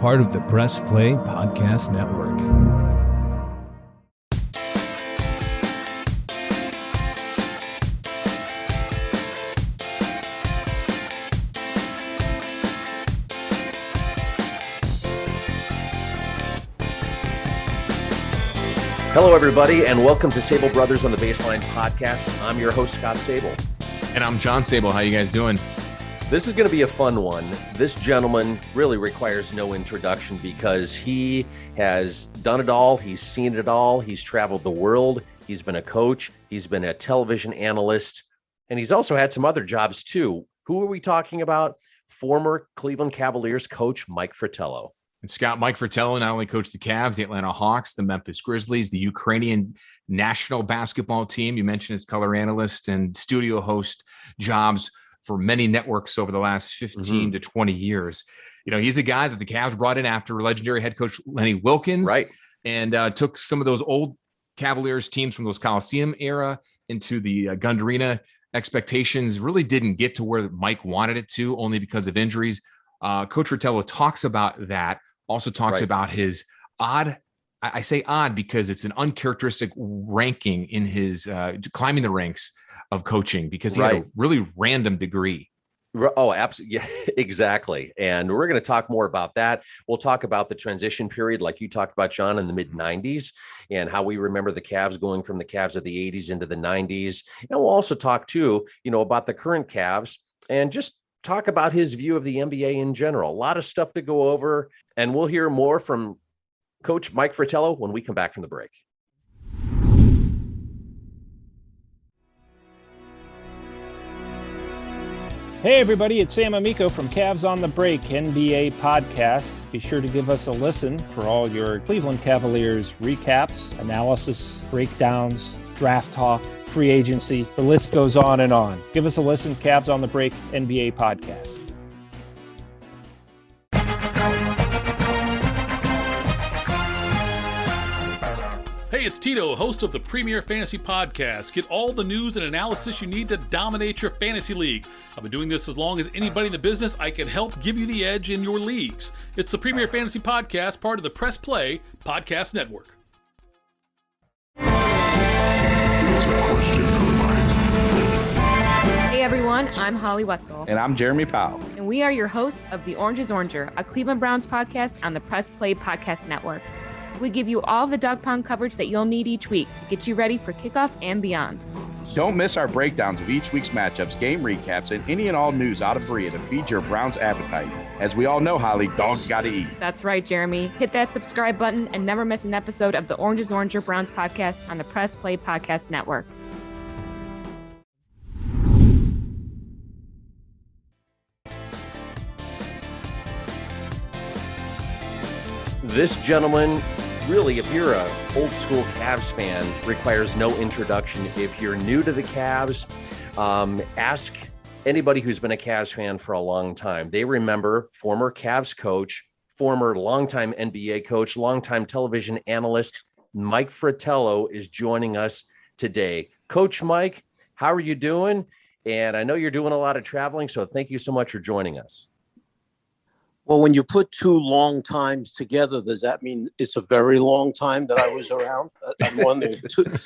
part of the Press Play Podcast Network. Hello, everybody, and welcome to Sabol Brothers on the Baseline Podcast. I'm your host, Scott Sabol. And I'm John Sabol. How you guys doing? This is going to be a fun one. This gentleman really requires no introduction because he has done it all. He's seen it all. He's traveled the world. He's been a coach. He's been a television analyst. And he's also had some other jobs, too. Who are we talking about? Former Cleveland Cavaliers coach Mike Fratello. And Scott, Mike Fratello not only coached the Cavs, the Atlanta Hawks, the Memphis Grizzlies, the Ukrainian national basketball team. You mentioned his color analyst and studio host jobs for many networks over the last 15 to 20 years. You know, he's a guy that the Cavs brought in after legendary head coach Lenny Wilkens, right? And took some of those old Cavaliers teams from those Coliseum era into the Gund Arena. Expectations really didn't get to where Mike wanted it to, only because of injuries. Coach Fratello talks about that. Also talks about his odd, I say odd because it's an uncharacteristic ranking in his climbing the ranks of coaching, because he had a really random degree. Oh, absolutely. Yeah, exactly. And we're going to talk more about that. We'll talk about the transition period, like you talked about, John, in the mid-90s, and how we remember the Cavs going from the Cavs of the 80s into the 90s. And we'll also talk, too, about the current Cavs and just talk about his view of the NBA in general. A lot of stuff to go over, and we'll hear more from Coach Mike Fratello when we come back from the break. Hey everybody, it's Sam Amico from Cavs on the Break NBA podcast. Be sure to give us a listen for all your Cleveland Cavaliers recaps, analysis, breakdowns, draft talk, free agency. The list goes on and on. Give us a listen, Cavs on the Break NBA podcast. Hey, it's Tito, host of the Premier Fantasy Podcast. Get all the news and analysis you need to dominate your fantasy league. I've been doing this as long as anybody in the business. I can help give you the edge in your leagues. It's the Premier Fantasy Podcast, part of the Press Play Podcast Network. Hey everyone, I'm Holly Wetzel. And I'm Jeremy Powell. And we are your hosts of The Orange is Oranger, a Cleveland Browns podcast on the Press Play Podcast Network. We give you all the dog pound coverage that you'll need each week to get you ready for kickoff and beyond. Don't miss our breakdowns of each week's matchups, game recaps, and any and all news out of Berea to feed your Browns appetite. As we all know, Holly, dogs got to eat. That's right, Jeremy. Hit that subscribe button and never miss an episode of the Orange is Oranger Browns podcast on the Press Play Podcast Network. This gentleman, really, if you're a old school Cavs fan, requires no introduction. If you're new to the Cavs, ask anybody who's been a Cavs fan for a long time. They remember former Cavs coach, former longtime NBA coach, longtime television analyst, Mike Fratello is joining us today. Coach Mike, how are you doing? And I know you're doing a lot of traveling, so thank you so much for joining us. Well, when you put two long times together, does that mean it's a very long time that I was around? I'm wondering.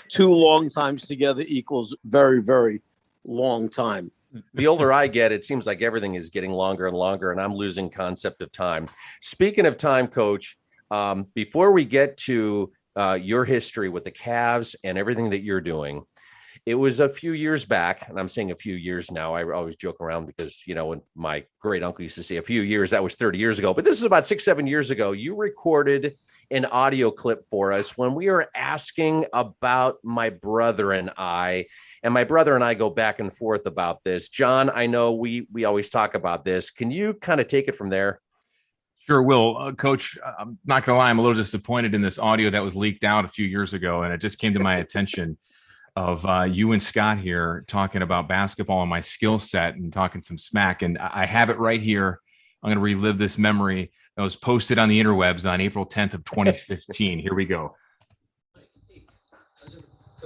Two long times together equals very, very long time. The older I get, it seems like everything is getting longer and longer, and I'm losing concept of time. Speaking of time, Coach, before we get to your history with the Cavs and everything that you're doing, it was a few years back, and I'm saying a few years now. I always joke around because, when my great uncle used to say a few years, that was 30 years ago. But this is about 6-7 years ago. You recorded an audio clip for us when we were asking about my brother and I. And my brother and I go back and forth about this. John, I know we always talk about this. Can you kind of take it from there? Sure will. Coach, I'm not going to lie, I'm a little disappointed in this audio that was leaked out a few years ago, and it just came to my attention of you and Scott here talking about basketball and my skill set and talking some smack. And I have it right here. I'm going to relive this memory that was posted on the interwebs on April 10th of 2015. Here we go.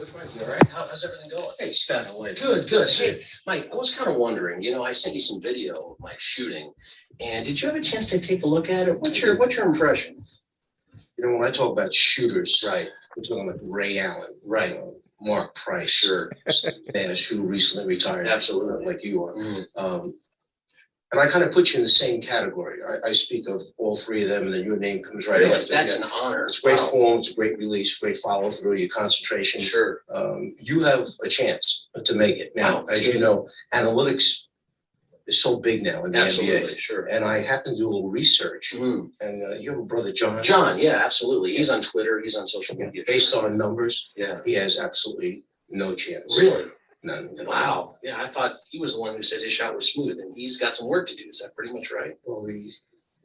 Coach Mike, you all right? How's everything going? Hey, Scott, how are you? Good. Hey, Mike, I was kind of wondering, I sent you some video of my shooting, and did you have a chance to take a look at it? What's your impression? When I talk about shooters, Right. we're talking like Ray Allen, Right. Mark Price, Sure. Nash, who recently retired, Absolutely. like you are. Mm-hmm. And I kind of put you in the same category. I speak of all three of them, and then your name comes right after. That's an honor. It's great Wow. form, it's a great release, great follow through, your concentration. Sure. You have a chance to make it. Now, Wow, that's as good. you know, analytics is so big now in the Absolutely. NBA. Sure. And I happened to do a little research, and you have a brother, John. John, yeah, absolutely. He's on Twitter. He's on social media. Based on numbers, Yeah. he has absolutely no chance. Really? None. Wow. Yeah, I thought he was the one who said his shot was smooth, and he's got some work to do. Is that pretty much right? Well, he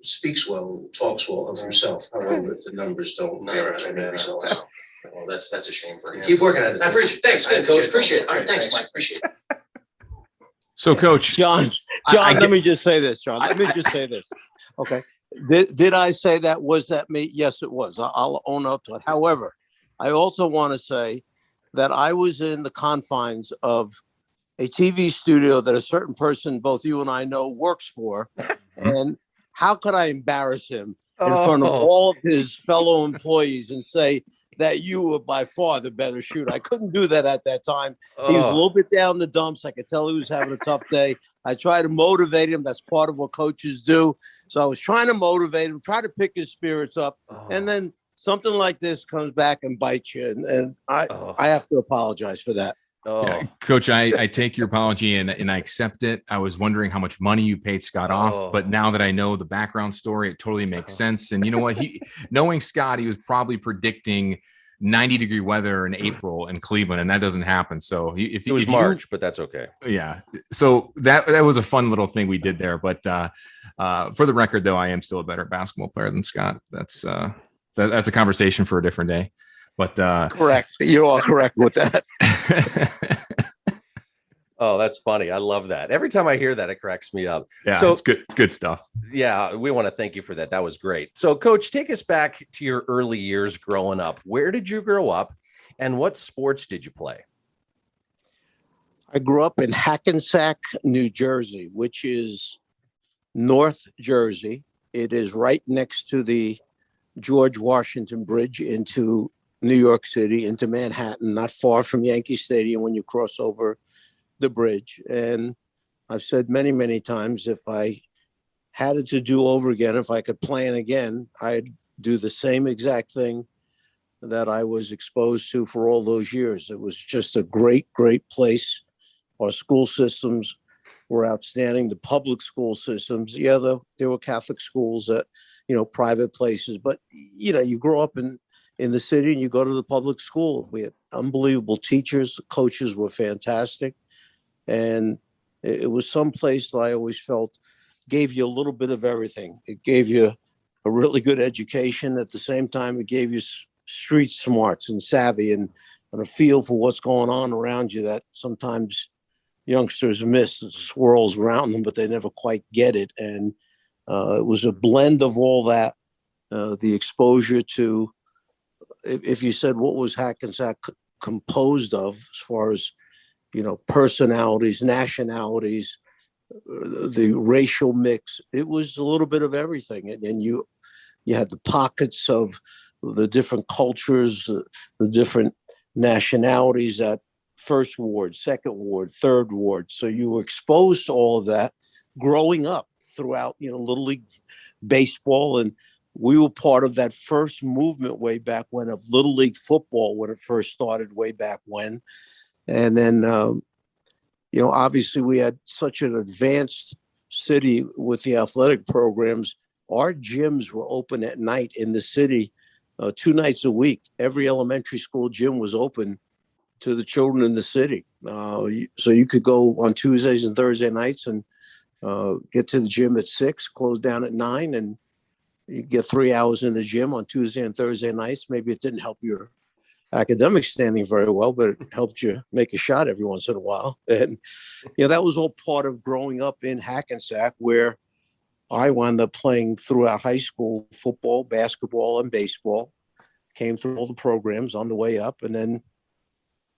speaks well, talks well of himself. However, the numbers don't bear out any results. Wow. Well, that's a shame for him. Keep working at it. I appreciate it. Thanks. Good, Coach. Appreciate it. All right. Okay, Thanks, Mike. Appreciate it. So, Coach, John, let me just say this, John. Let me just say this. Okay. Did I say that? Was that me? Yes, it was. I'll own up to it. However, I also want to say that I was in the confines of a TV studio that a certain person, both you and I know, works for. And how could I embarrass him in front of all of his fellow employees and say that you were by far the better shooter? I couldn't do that at that time. He was a little bit down the dumps. I could tell he was having a tough day. I tried to motivate him. That's part of what coaches do. So I was trying to motivate him, try to pick his spirits up. And then something like this comes back and bites you. And I have to apologize for that. Yeah, Coach, I take your apology and I accept it. I was wondering how much money you paid Scott off, but now that I know the background story, it totally makes sense. And you know what? Knowing Scott, he was probably predicting 90-degree weather in April in Cleveland, and that doesn't happen. So if It was March, but that's okay. Yeah. So that was a fun little thing we did there. But for the record, though, I am still a better basketball player than Scott. That's a conversation for a different day. But correct. You are correct with that. Oh, that's funny. I love that. Every time I hear that, it cracks me up. Yeah, so it's good. It's good stuff. Yeah, we want to thank you for that. That was great. So, Coach, take us back to your early years growing up. Where did you grow up, and what sports did you play? I grew up in Hackensack, New Jersey, which is North Jersey. It is right next to the George Washington Bridge into New York City, into Manhattan, not far from Yankee Stadium when you cross over the bridge. And I've said many, many times, if I had it to do over again, if I could plan again, I'd do the same exact thing that I was exposed to for all those years. It was just a great, great place. Our school systems were outstanding. The public school systems, there were Catholic schools that, private places, but you grow up in the city and you go to the public school. We had unbelievable teachers. The coaches were fantastic. And it was some place that I always felt gave you a little bit of everything. It gave you a really good education. At the same time, it gave you street smarts and savvy and a feel for what's going on around you that sometimes youngsters miss. It swirls around them, but they never quite get it. And it was a blend of all that, the exposure to, if you said what was Hackensack composed of as far as, personalities, nationalities, the racial mix, it was a little bit of everything. And you had the pockets of the different cultures, the different nationalities at first ward, second ward, third ward. So you were exposed to all of that growing up throughout, Little League baseball. And we were part of that first movement way back when of Little League football, when it first started way back when. And then, obviously we had such an advanced city with the athletic programs. Our gyms were open at night in the city 2 nights a week. Every elementary school gym was open to the children in the city. So you could go on Tuesdays and Thursday nights and get to the gym at 6, close down at 9, and you get 3 hours in the gym on Tuesday and Thursday nights. Maybe it didn't help your academic standing very well, but it helped you make a shot every once in a while. And, that was all part of growing up in Hackensack, where I wound up playing throughout high school football, basketball, and baseball. Came through all the programs on the way up. And then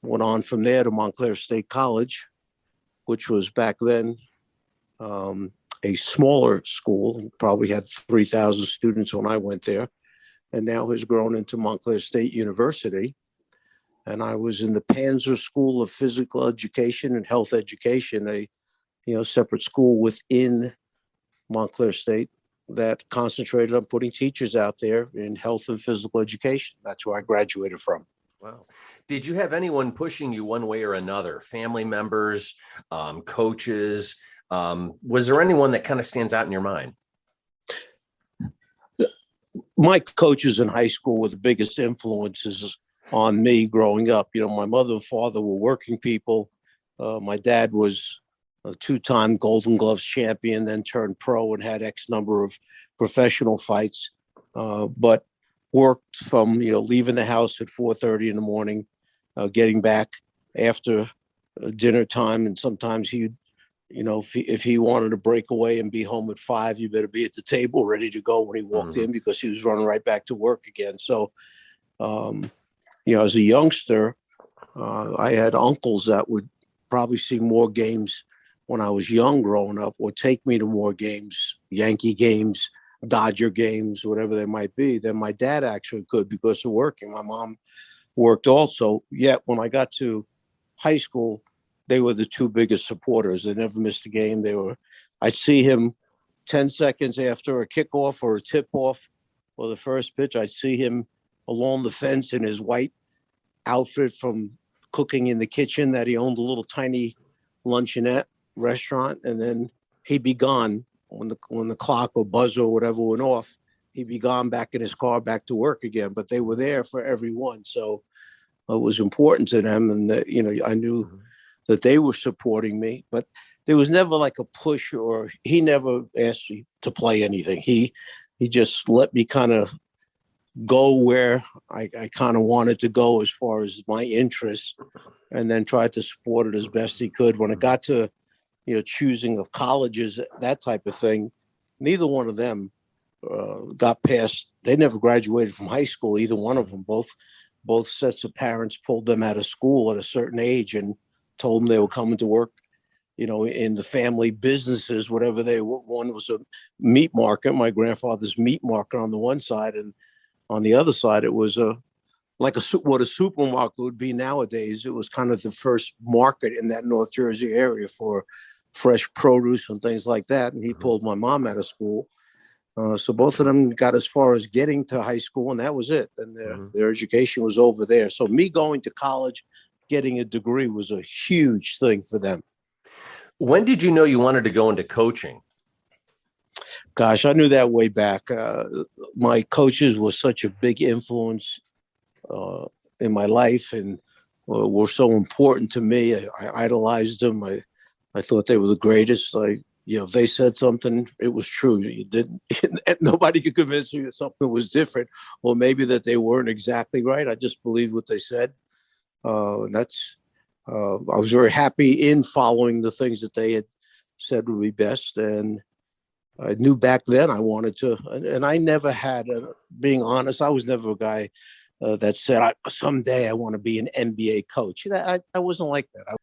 went on from there to Montclair State College, which was back then a smaller school, probably had 3,000 students when I went there, and now has grown into Montclair State University. And I was in the Panzer School of Physical Education and Health Education, a separate school within Montclair State that concentrated on putting teachers out there in health and physical education. That's where I graduated from. Wow. Did you have anyone pushing you one way or another? Family members, coaches? Was there anyone that kind of stands out in your mind? My coaches in high school were the biggest influences on me growing up. My mother and father were working people. My dad was a two-time Golden Gloves champion, then turned pro and had X number of professional fights, but worked from, leaving the house at 4:30 in the morning, getting back after dinner time. And sometimes he'd, if he wanted to break away and be home at 5, you better be at the table ready to go when he walked in, because he was running right back to work again. So, as a youngster, I had uncles that would probably see more games when I was young growing up, or take me to more games, Yankee games, Dodger games, whatever they might be, than my dad actually could because of working. My mom worked also. Yet when I got to high school, they were the two biggest supporters. They never missed a game. I'd see him 10 seconds after a kickoff or a tip-off or the first pitch. I'd see him along the fence in his white outfit from cooking in the kitchen that he owned a little tiny luncheonette restaurant, and then he'd be gone when the clock or buzzer or whatever went off. He'd be gone back in his car, back to work again. But they were there for everyone, so it was important to them, and that I knew that they were supporting me. But there was never like a push, or he never asked me to play anything. He just let me kind of go where I kind of wanted to go as far as my interests, and then tried to support it as best he could. When it got to choosing of colleges, that type of thing, neither one of them got past. They never graduated from high school, either one of them. Both sets of parents pulled them out of school at a certain age and told them they were coming to work, in the family businesses, whatever they were. One was a meat market, my grandfather's meat market on the one side, and on the other side, it was what a supermarket would be nowadays. It was kind of the first market in that North Jersey area for fresh produce and things like that. And he pulled my mom out of school. So both of them got as far as getting to high school, and that was it. And their education was over there. So me going to college, getting a degree, was a huge thing for them. When did you know you wanted to go into coaching? Gosh, I knew that way back. My coaches were such a big influence in my life, and were so important to me. I idolized them. I thought they were the greatest. If they said something, it was true. You didn't. Nobody could convince me that something was different, or maybe that they weren't exactly right. I just believed what they said. And that's. I was very happy in following the things that they had said would be best, and I knew back then I wanted to. And I never had, being honest, I was never a guy that said, someday I want to be an NBA coach. I wasn't like that.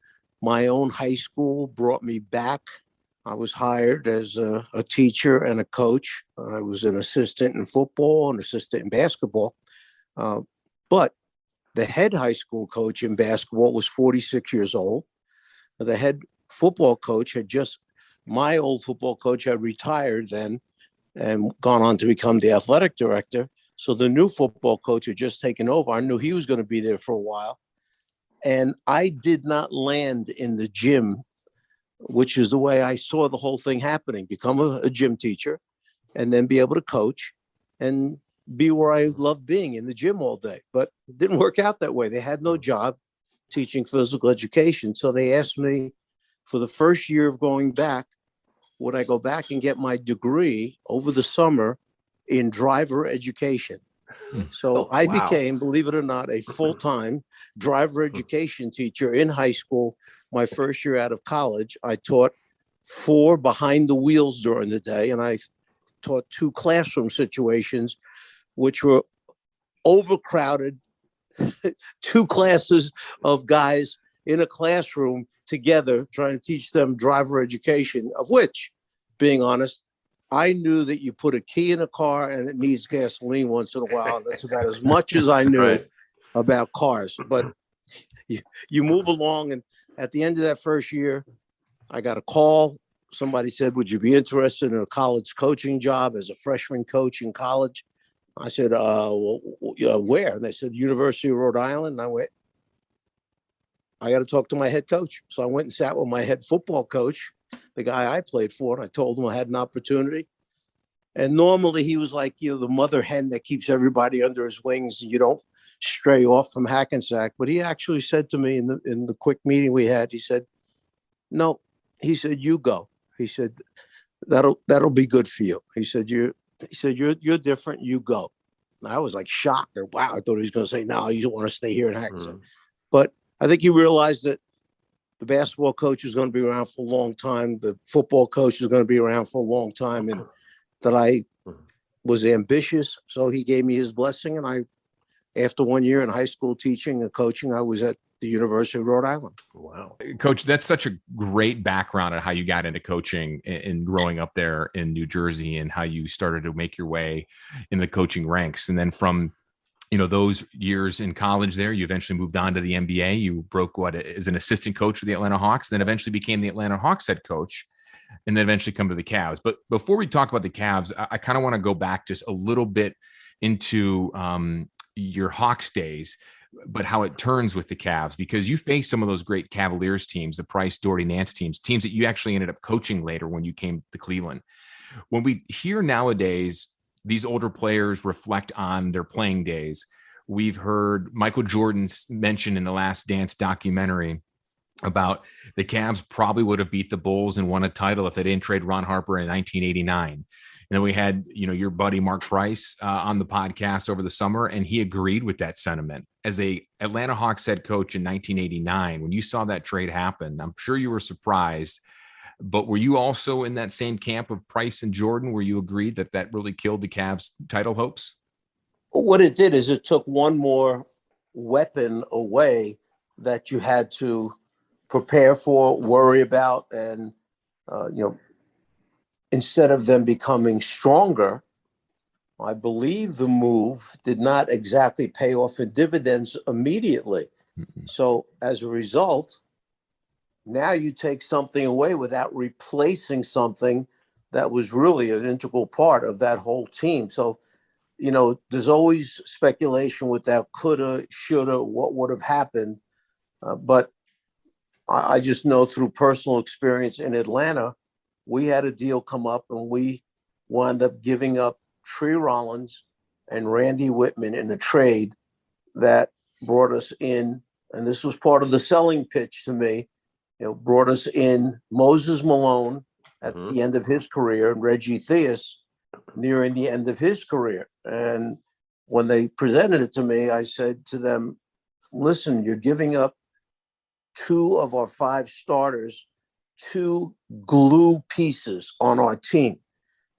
My own high school brought me back. I was hired as a teacher and a coach. I was an assistant in football, an assistant in basketball. But the head high school coach in basketball was 46 years old. The head football coach my old football coach had retired then and gone on to become the athletic director. So the new football coach had just taken over. I knew he was going to be there for a while. And I did not land in the gym, which is the way I saw the whole thing happening. Become a gym teacher, and then be able to coach and be where I love being, in the gym all day. But it didn't work out that way. They had no job teaching physical education. So they asked me, for the first year of going back, would I go back and get my degree over the summer in driver education? So I became, believe it or not, a full-time driver education teacher in high school. My first year out of college, I taught 4 behind the wheels during the day, and I taught 2 classroom situations, which were overcrowded, two classes of guys in a classroom together trying to teach them driver education, of which, being honest, I knew that you put a key in a car and it needs gasoline once in a while. That's about as much as I knew about cars. But you move along, and at the end of that first year, I got a call. Somebody said, would you be interested in a college coaching job as a freshman coach in college? I said, well, where? And they said, University of Rhode Island. And I went, I got to talk to my head coach. So I went and sat with my head football coach, the guy I played for, and I told him I had an opportunity. And normally he was like, the mother hen that keeps everybody under his wings, and you don't stray off from Hackensack. But he actually said to me in the quick meeting we had, he said, no, he said, you go. He said, that'll be good for you. He said, you're different. You go. And I was like shocked. Or wow, I thought he was going to say, no, you don't want to stay here in Hackensack. But I think he realized that the basketball coach was going to be around for a long time. The football coach was going to be around for a long time, and that I was ambitious. So he gave me his blessing. And after 1 year in high school teaching and coaching, I was at the University of Rhode Island. Wow. Coach, that's such a great background on how you got into coaching and growing up there in New Jersey, and how you started to make your way in the coaching ranks. And then from, those years in college there, you eventually moved on to the NBA. You broke as an assistant coach for the Atlanta Hawks, then eventually became the Atlanta Hawks head coach, and then eventually come to the Cavs. But before we talk about the Cavs, I kind of want to go back just a little bit into your Hawks days, but how it turns with the Cavs, because you faced some of those great Cavaliers teams, the Price, Doherty, Nance teams that you actually ended up coaching later when you came to Cleveland. When we hear nowadays these older players reflect on their playing days, we've heard Michael Jordan mention in the Last Dance documentary about the Cavs probably would have beat the Bulls and won a title if they didn't trade Ron Harper in 1989. And then we had, your buddy Mark Price on the podcast over the summer, and he agreed with that sentiment. As a Atlanta Hawks head coach in 1989, when you saw that trade happen, I'm sure you were surprised. But were you also in that same camp of Price and Jordan, where you agreed that really killed the Cavs' title hopes? What it did is it took one more weapon away that you had to prepare for, worry about, and, instead of them becoming stronger, I believe the move did not exactly pay off in dividends immediately. Mm-hmm. So as a result, now you take something away without replacing something that was really an integral part of that whole team. So, there's always speculation with that coulda, shoulda, what would have happened. But I just know through personal experience in Atlanta, we had a deal come up and we wound up giving up Tree Rollins and Randy Whitman in a trade that brought us in. And this was part of the selling pitch to me. Brought us in Moses Malone at the end of his career and Reggie Theus nearing the end of his career. And when they presented it to me, I said to them, listen, you're giving up two of our five starters, two glue pieces on our team,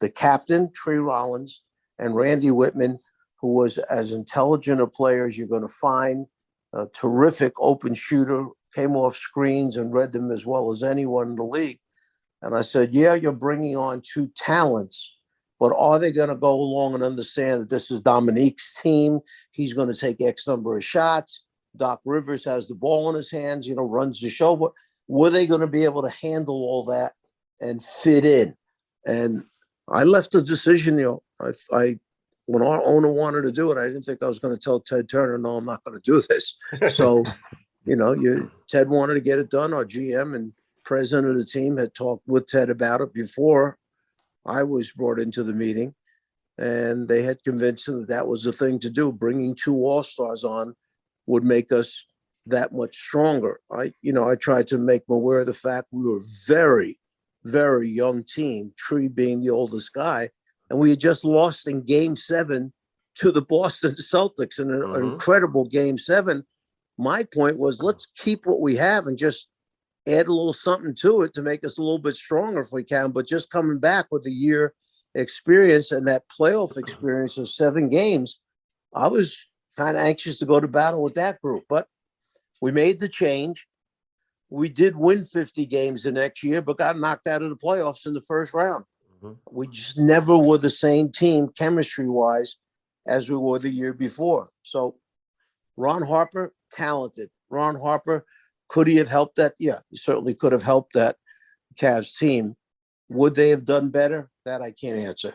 the captain, Tree Rollins, and Randy Whitman, who was as intelligent a player as you're going to find, a terrific open shooter, came off screens and read them as well as anyone in the league. And I said, yeah, you're bringing on two talents, but are they going to go along and understand that this is Dominique's team? He's going to take X number of shots. Doc Rivers has the ball in his hands, runs the show. Were they going to be able to handle all that and fit in? And I left the decision, when our owner wanted to do it, I didn't think I was going to tell Ted Turner, no, I'm not going to do this. So, Ted wanted to get it done. Our GM and president of the team had talked with Ted about it before I was brought into the meeting, and they had convinced him that was the thing to do. Bringing two all-stars on would make us that much stronger. I tried to make them aware of the fact we were a very, very young team, Tree being the oldest guy, and we had just lost in Game 7 to the Boston Celtics in an incredible Game 7. My point was, let's keep what we have and just add a little something to it to make us a little bit stronger if we can. But just coming back with a year experience and that playoff experience of 7 games, I was kind of anxious to go to battle with that group. But we made the change. We did win 50 games the next year, but got knocked out of the playoffs in the first round. We just never were the same team chemistry-wise as we were the year before. So Ron Harper, talented. Ron Harper, could he have helped that? Yeah, he certainly could have helped that Cavs team. Would they have done better? That I can't answer.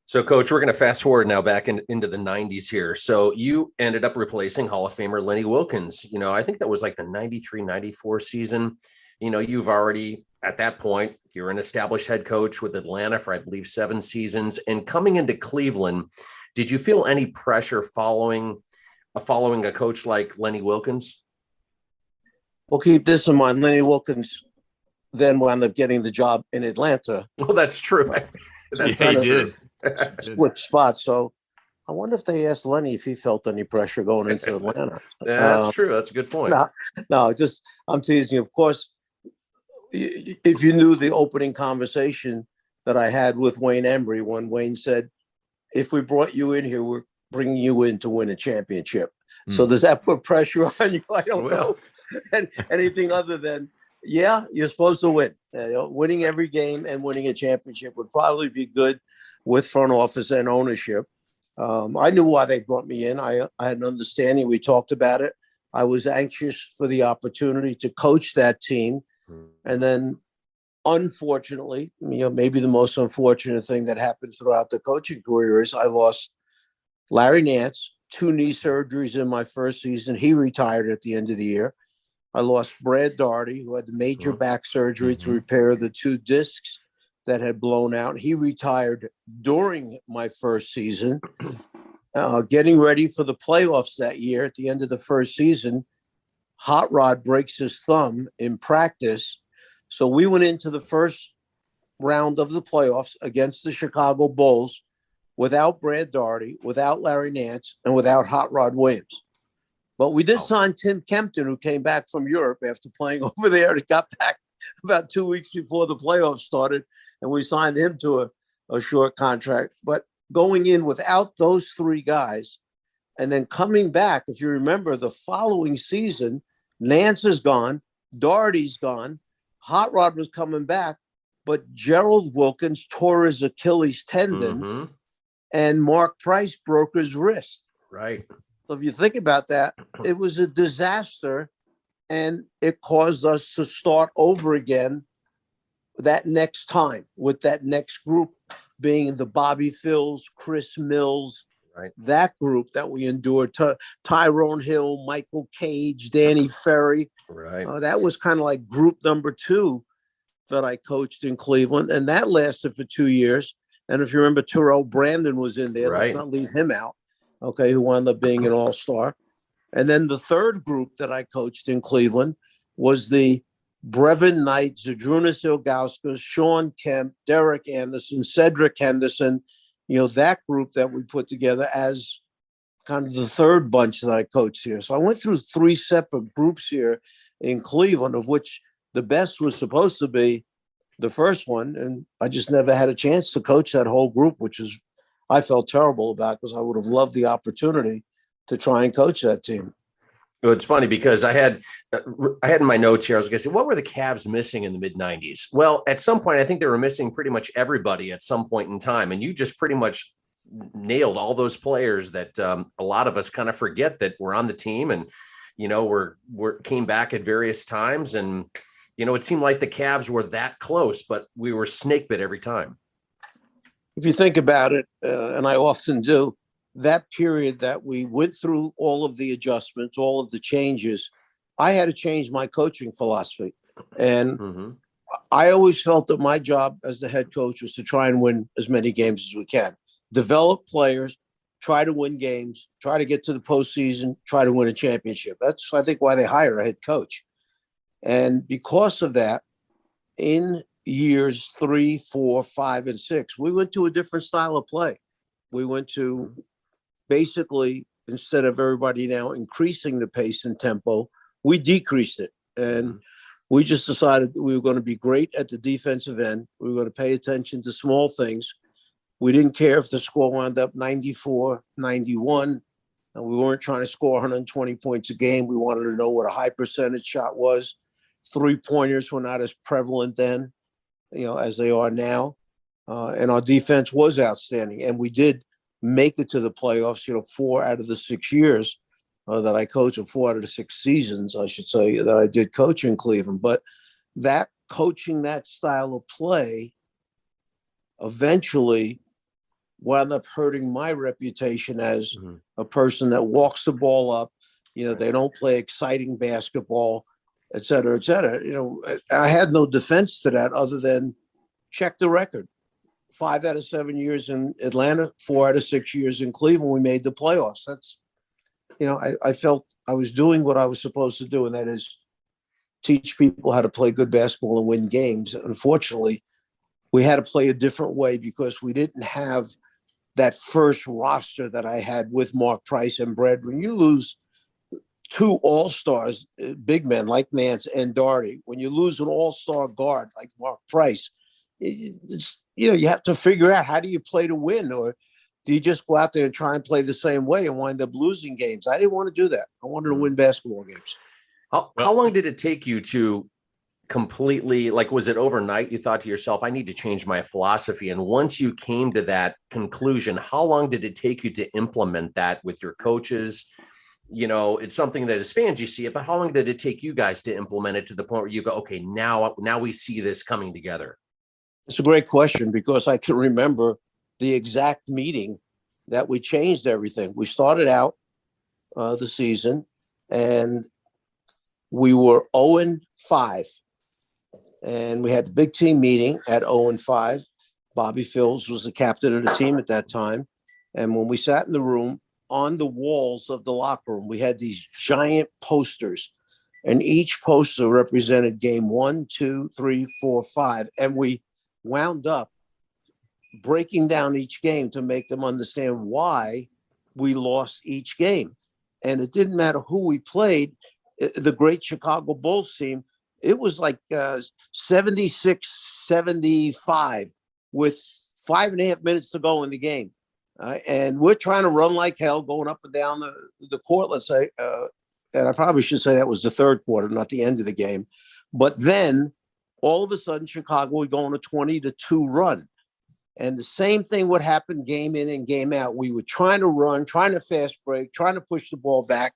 So, Coach, we're going to fast forward now back into the 90s here. So you ended up replacing Hall of Famer Lenny Wilkens. You know, I think that was like the 93-94 season. You know, you've already, at that point, you're an established head coach with Atlanta for, I believe, 7 seasons. And coming into Cleveland, did you feel any pressure following a coach like Lenny Wilkens? Well, keep this in mind. Lenny Wilkens then wound up getting the job in Atlanta. Well, that's true. He did. Split spot. So I wonder if they asked Lenny if he felt any pressure going into Atlanta. Yeah, that's true. That's a good point. No, just I'm teasing. Of course, if you knew the opening conversation that I had with Wayne Embry, when Wayne said, if we brought you in here, we're bringing you in to win a championship. So does that put pressure on you? I don't know. And anything other than, yeah, you're supposed to win. Winning every game and winning a championship would probably be good with front office and ownership. I knew why they brought me in. I had an understanding. We talked about it. I was anxious for the opportunity to coach that team. And then, unfortunately, maybe the most unfortunate thing that happened throughout the coaching career is I lost Larry Nance, 2 knee surgeries in my first season. He retired at the end of the year. I lost Brad Daugherty, who had the major back surgery to repair the 2 discs that had blown out. He retired during my first season. Getting ready for the playoffs that year, at the end of the first season, Hot Rod breaks his thumb in practice. So we went into the first round of the playoffs against the Chicago Bulls without Brad Daugherty, without Larry Nance, and without Hot Rod Williams. But we did sign Tim Kempton, who came back from Europe after playing over there. He got back about 2 weeks before the playoffs started, and we signed him to a short contract. But going in without those 3 guys, and then coming back, if you remember, the following season, Nance is gone, Daugherty's gone, Hot Rod was coming back, but Gerald Wilkins tore his Achilles tendon, and Mark Price broke his wrist. Right. So if you think about that, it was a disaster, and it caused us to start over again that next time with that next group being the Bobby Phils, Chris Mills, that group that we endured, Tyrone Hill, Michael Cage, Danny Ferry. Right. That was kind of like group number 2 that I coached in Cleveland, and that lasted for 2 years. And if you remember, Terrell Brandon was in there. Let's not leave him out. Okay, who wound up being an all-star. And then the third group that I coached in Cleveland was the Brevin Knight, Zydrunas Ilgauskas, Sean Kemp, Derek Anderson, Cedric Henderson, that group that we put together as kind of the third bunch that I coached here. So I went through 3 separate groups here in Cleveland, of which the best was supposed to be the first one. And I just never had a chance to coach that whole group, which is I felt terrible about, because I would have loved the opportunity to try and coach that team. Well, it's funny because I had in my notes here, I was going to say, what were the Cavs missing in the mid-90s? Well, at some point, I think they were missing pretty much everybody at some point in time. And you just pretty much nailed all those players that a lot of us kind of forget that were on the team and, came back at various times. And, it seemed like the Cavs were that close, but we were snake bit every time. If you think about it, and I often do, that period that we went through all of the adjustments, all of the changes, I had to change my coaching philosophy. And I always felt that my job as the head coach was to try and win as many games as we can, develop players, try to win games, try to get to the postseason, try to win a championship. That's, I think, why they hire a head coach. And because of that, in years 3, 4, 5, and 6, we went to a different style of play. We went to basically, instead of everybody now increasing the pace and tempo, we decreased it. And we just decided we were going to be great at the defensive end. We were going to pay attention to small things. We didn't care if the score wound up 94-91. And we weren't trying to score 120 points a game. We wanted to know what a high percentage shot was. 3-pointers were not as prevalent then, as they are now. And our defense was outstanding. And we did make it to the playoffs, 4 out of the 6 years that I coached, or 4 out of the 6 seasons, I should say, that I did coach in Cleveland. But that coaching that style of play eventually wound up hurting my reputation as a person that walks the ball up. They don't play exciting basketball, et cetera, et cetera. I had no defense to that other than check the record. 5 out of 7 years in Atlanta, 4 out of 6 years in Cleveland, we made the playoffs. That's, I felt I was doing what I was supposed to do, and that is teach people how to play good basketball and win games. Unfortunately, we had to play a different way because we didn't have that first roster that I had with Mark Price and Brad. When you lose 2 all-stars, big men like Nance and Doherty, when you lose an all-star guard like Mark Price, you have to figure out, how do you play to win? Or do you just go out there and try and play the same way and wind up losing games? I didn't want to do that. I wanted to win basketball games. How long did it take you to completely, was it overnight you thought to yourself, I need to change my philosophy? And once you came to that conclusion, how long did it take you to implement that with your coaches? It's something that as fans you see it, but how long did it take you guys to implement it to the point where you go, okay, now we see this coming together? It's a great question, because I can remember the exact meeting that we changed everything. We started out the season and we were 0-5. And we had the big team meeting at 0-5. Bobby Phills was the captain of the team at that time. And when we sat in the room, on the walls of the locker room, we had these giant posters, and each poster represented game 1, 2, 3, 4, 5. And we wound up breaking down each game to make them understand why we lost each game. And it didn't matter who we played. The great Chicago Bulls team, it was like 76-75 with 5.5 minutes to go in the game. And we're trying to run like hell, going up and down the court, let's say. And I probably should say that was the third quarter, not the end of the game. But then all of a sudden, Chicago would go on a 20-2 run. And the same thing would happen game in and game out. We were trying to run, trying to fast break, trying to push the ball back,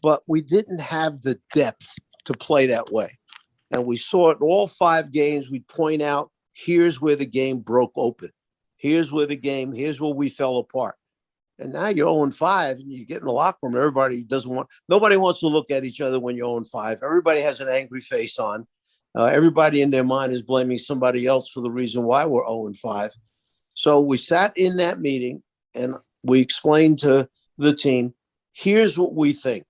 but we didn't have the depth to play that way. And we saw it in all 5 games. We'd point out, here's where the game broke open. Here's where we fell apart. And now you're 0-5 and you get in the locker room. Nobody wants to look at each other when you're 0-5. Everybody has an angry face on. Everybody in their mind is blaming somebody else for the reason why we're 0-5. So we sat in that meeting and we explained to the team, here's what we think.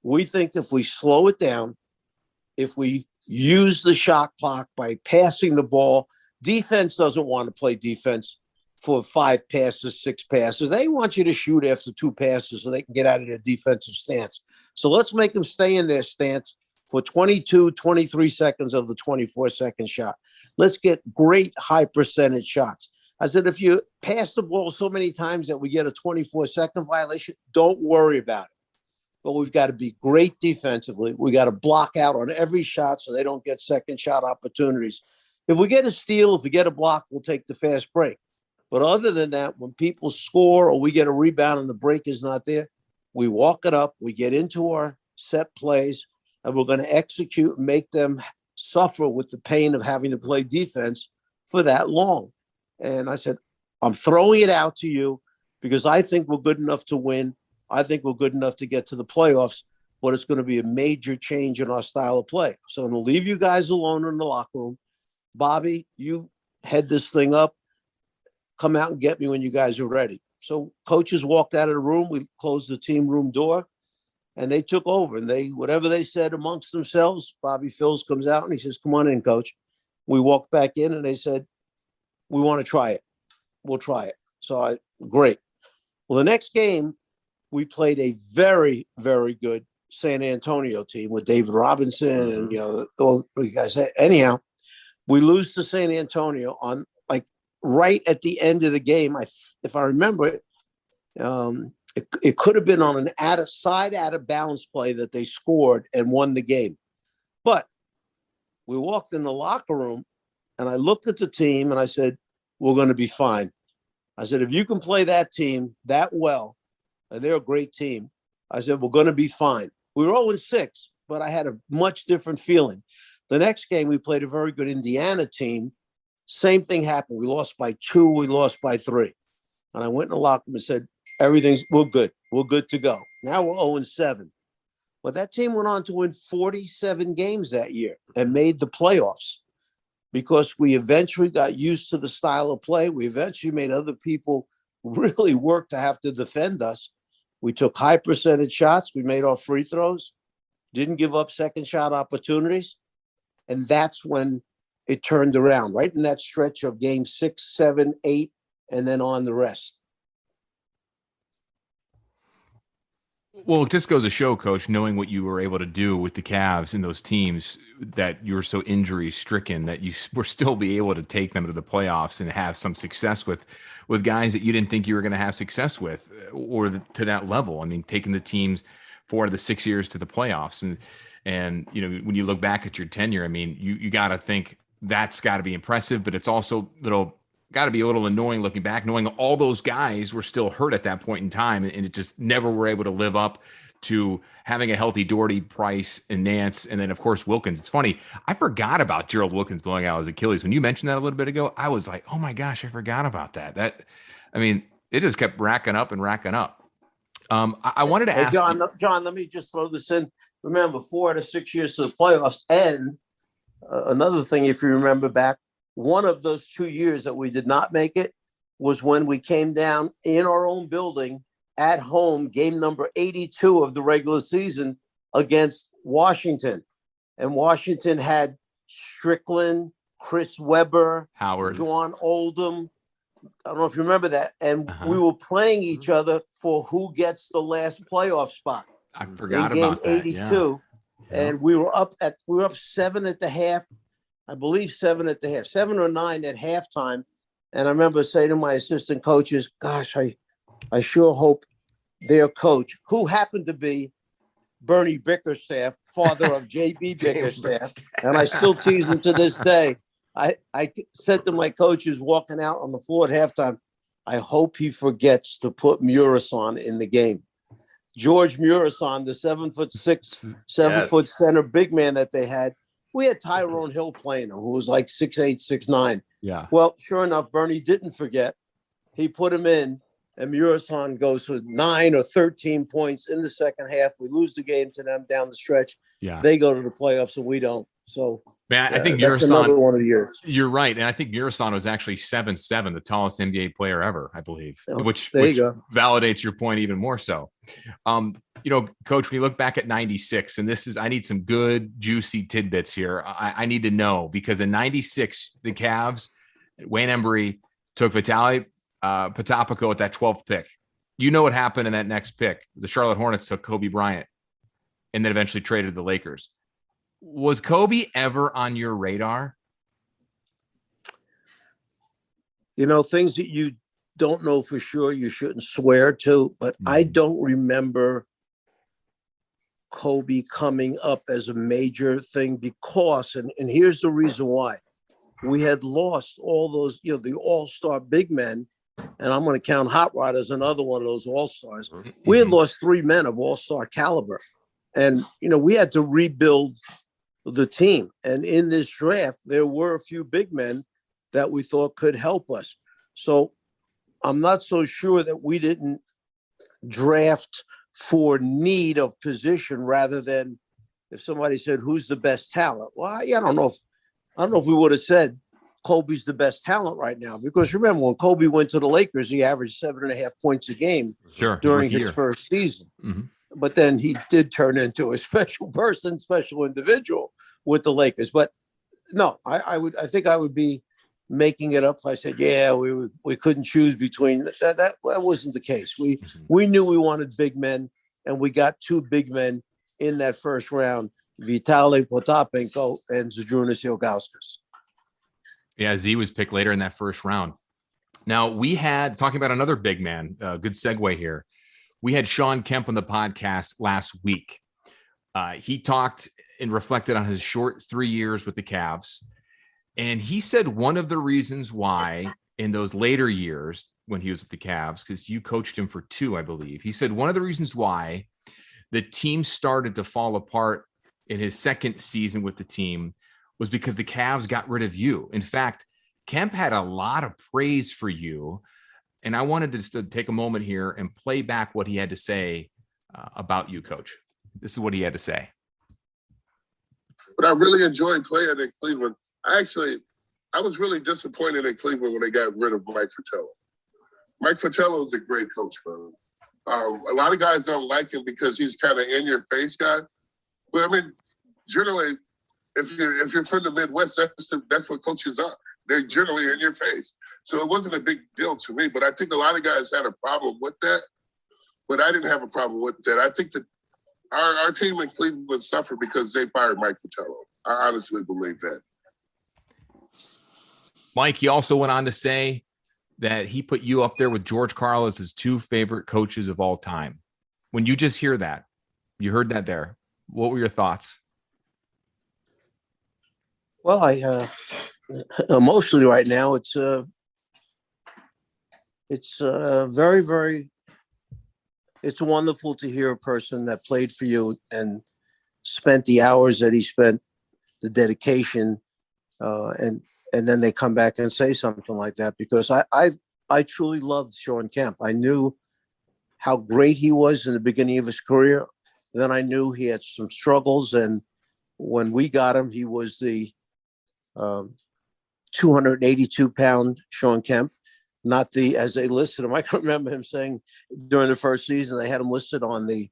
We think if we slow it down, if we use the shot clock by passing the ball, defense doesn't want to play defense for 5 passes, 6 passes. They want you to shoot after 2 passes so they can get out of their defensive stance. So let's make them stay in their stance for 22, 23 seconds of the 24-second shot. Let's get great high percentage shots. I said, if you pass the ball so many times that we get a 24-second violation, don't worry about it. But we've got to be great defensively. We got to block out on every shot so they don't get second shot opportunities. If we get a steal, if we get a block, we'll take the fast break. But other than that, when people score or we get a rebound and the break is not there, we walk it up, we get into our set plays, and we're going to execute and make them suffer with the pain of having to play defense for that long. And I said, I'm throwing it out to you because I think we're good enough to win. I think we're good enough to get to the playoffs, but it's going to be a major change in our style of play. So I'm going to leave you guys alone in the locker room. Bobby, you head this thing up. Come out and get me when you guys are ready. So coaches walked out of the room. We closed the team room door, and they took over. And whatever they said amongst themselves, Bobby Phills comes out and he says, come on in, coach. We walked back in and they said, we want to try it. We'll try it. So great. Well, the next game, we played a very, very good San Antonio team with David Robinson and, all you guys. Anyhow, we lose to San Antonio on right at the end of the game, if I remember it, it could have been on an out of bounds play that they scored and won the game. But we walked in the locker room and I looked at the team and I said, we're going to be fine. I said, if you can play that team that well, and they're a great team, I said, we're going to be fine. We were 0-6, but I had a much different feeling. The next game, we played a very good Indiana team. Same thing happened. We lost by 2. We lost by 3. And I went in the locker room and said, we're good. We're good to go. Now we're 0-7. But that team went on to win 47 games that year and made the playoffs because we eventually got used to the style of play. We eventually made other people really work to have to defend us. We took high percentage shots. We made our free throws, didn't give up second shot opportunities. And that's when it turned around, right in that stretch of game 6, 7, 8, and then on the rest. Well, it just goes to show, Coach, knowing what you were able to do with the Cavs and those teams, that you were so injury stricken that you were still be able to take them to the playoffs and have some success with guys that you didn't think you were going to have success with or to that level. I mean, taking the teams 4 out of the 6 years to the playoffs. And you know, when you look back at your tenure, I mean, you got to think that's got to be impressive, but it's also got to be a little annoying looking back, knowing all those guys were still hurt at that point in time, and it just never were able to live up to having a healthy Doherty, Price, and Nance, and then, of course, Wilkins. It's funny. I forgot about Gerald Wilkins blowing out his Achilles. When you mentioned that a little bit ago, I was like, oh, my gosh, I forgot about that. I mean, it just kept racking up and racking up. I wanted to ask John, let me just throw this in. Remember, 4 out of 6 years to the playoffs. And another thing, if you remember back, one of those 2 years that we did not make it was when we came down in our own building at home, game number 82 of the regular season against Washington. And Washington had Strickland, Chris Webber, Howard, John Oldham. I don't know if you remember that. And we were playing each other for who gets the last playoff spot. I forgot in game about that. 82. Yeah. And we were up 7 at the half. I believe 7 at the half, 7 or 9 at halftime. And I remember saying to my assistant coaches, gosh, I sure hope their coach, who happened to be Bernie Bickerstaff, father of J.B. Bickerstaff, and I still tease him to this day. I said to my coaches walking out on the floor at halftime, I hope he forgets to put Murison in the game. George Murison, the 7'6", 7-foot center big man that they had. We had Tyrone Hill playing him, who was like 6'8", 6'9". Yeah. Well, sure enough, Bernie didn't forget. He put him in, and Murison goes for 9 or 13 points in the second half. We lose the game to them down the stretch. Yeah. They go to the playoffs, and we don't. So, man, I think that's another one of the years. You're right, and I think Murison was actually 7'7", the tallest NBA player ever, I believe, which validates your point even more so. You know, Coach, when you look back at 96, and I need some good, juicy tidbits here. I need to know, because in 96, the Cavs, Wayne Embry took Vitaly Potapico at that 12th pick. You know what happened in that next pick? The Charlotte Hornets took Kobe Bryant and then eventually traded the Lakers. Was Kobe ever on your radar? You know, things that you don't know for sure, you shouldn't swear to, but I don't remember Kobe coming up as a major thing because, and here's the reason why. We had lost all those, you know, the all-star big men, and I'm going to count Hot Rod as another one of those all-stars. We had lost 3 men of all-star caliber. And, you know, we had to rebuild the team. And in this draft, there were a few big men that we thought could help us. So I'm not so sure that we didn't draft for need of position rather than if somebody said, who's the best talent? Well, I don't know if we would have said Kobe's the best talent right now, because remember when Kobe went to the Lakers, he averaged 7.5 points a game during his first season. But then he did turn into a special person, special individual with the Lakers. But no, I think I would be making it up if I said, yeah, we couldn't choose between that wasn't the case. We knew we wanted big men, and we got 2 big men in that first round, Vitaly Potapenko and Zydrunas Ilgauskas. Yeah, Z was picked later in that first round. Now, we had, talking about another big man, good segue here. We had Sean Kemp on the podcast last week. He talked and reflected on his short 3 years with the Cavs. And he said one of the reasons why in those later years when he was with the Cavs, because you coached him for 2, I believe, he said one of the reasons why the team started to fall apart in his second season with the team was because the Cavs got rid of you. In fact, Kemp had a lot of praise for you. And I wanted to just take a moment here and play back what he had to say about you, Coach. This is what he had to say. But I really enjoyed playing in Cleveland. I was really disappointed in Cleveland when they got rid of Mike Fratello. Mike Fratello is a great coach, man. A lot of guys don't like him because he's kind of in-your-face guy. But, I mean, generally, if you're from the Midwest, that's what coaches are. They're generally in your face. So it wasn't a big deal to me, but I think a lot of guys had a problem with that. But I didn't have a problem with that. I think that our team in Cleveland suffered because they fired Mike Fratello. I honestly believe that. Mike, he also went on to say that he put you up there with George Karl as his 2 favorite coaches of all time. When you just hear that, you heard that there, what were your thoughts? Well, emotionally right now, it's very, very, it's wonderful to hear a person that played for you and spent the hours that he spent, the dedication, and then they come back and say something like that, because I truly loved Sean Kemp. I knew how great he was in the beginning of his career. Then I knew he had some struggles, and when we got him, he was the 282-pound Sean Kemp, not the, as they listed him. I can remember him saying during the first season, they had him listed on the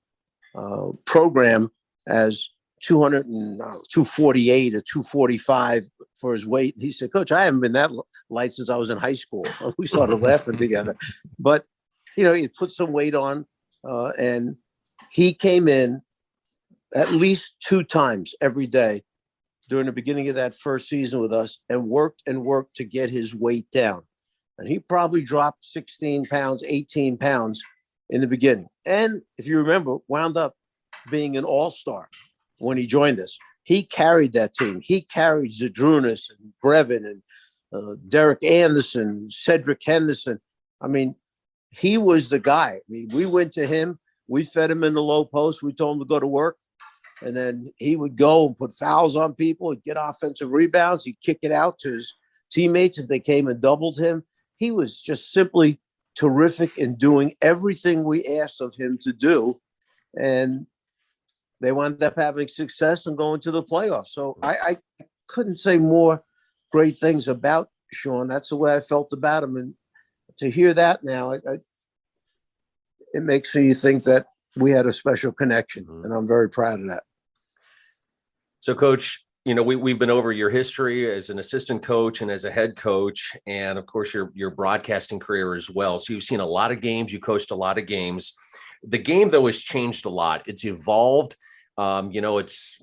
program as 248 or 245 for his weight. He said, Coach, I haven't been that light since I was in high school. We started laughing together. But, he put some weight on, and he came in at least 2 times every day during the beginning of that first season with us and worked to get his weight down. And he probably dropped 16 pounds, 18 pounds in the beginning. And if you remember, wound up being an all-star when he joined us. He carried that team. He carried Zadrunas and Brevin and Derek Anderson, Cedric Henderson. I mean, he was the guy. I mean, we went to him. We fed him in the low post. We told him to go to work. And then he would go and put fouls on people. He'd get offensive rebounds. He'd kick it out to his teammates if they came and doubled him. He was just simply terrific in doing everything we asked of him to do. And they wound up having success and going to the playoffs. So I couldn't say more great things about Sean. That's the way I felt about him. And to hear that now, it makes me think that we had a special connection, and I'm very proud of that. So, Coach, we've been over your history as an assistant coach and as a head coach, and of course your broadcasting career as well. So you've seen a lot of games, you coached a lot of games. The game, though, has changed a lot. It's evolved. It's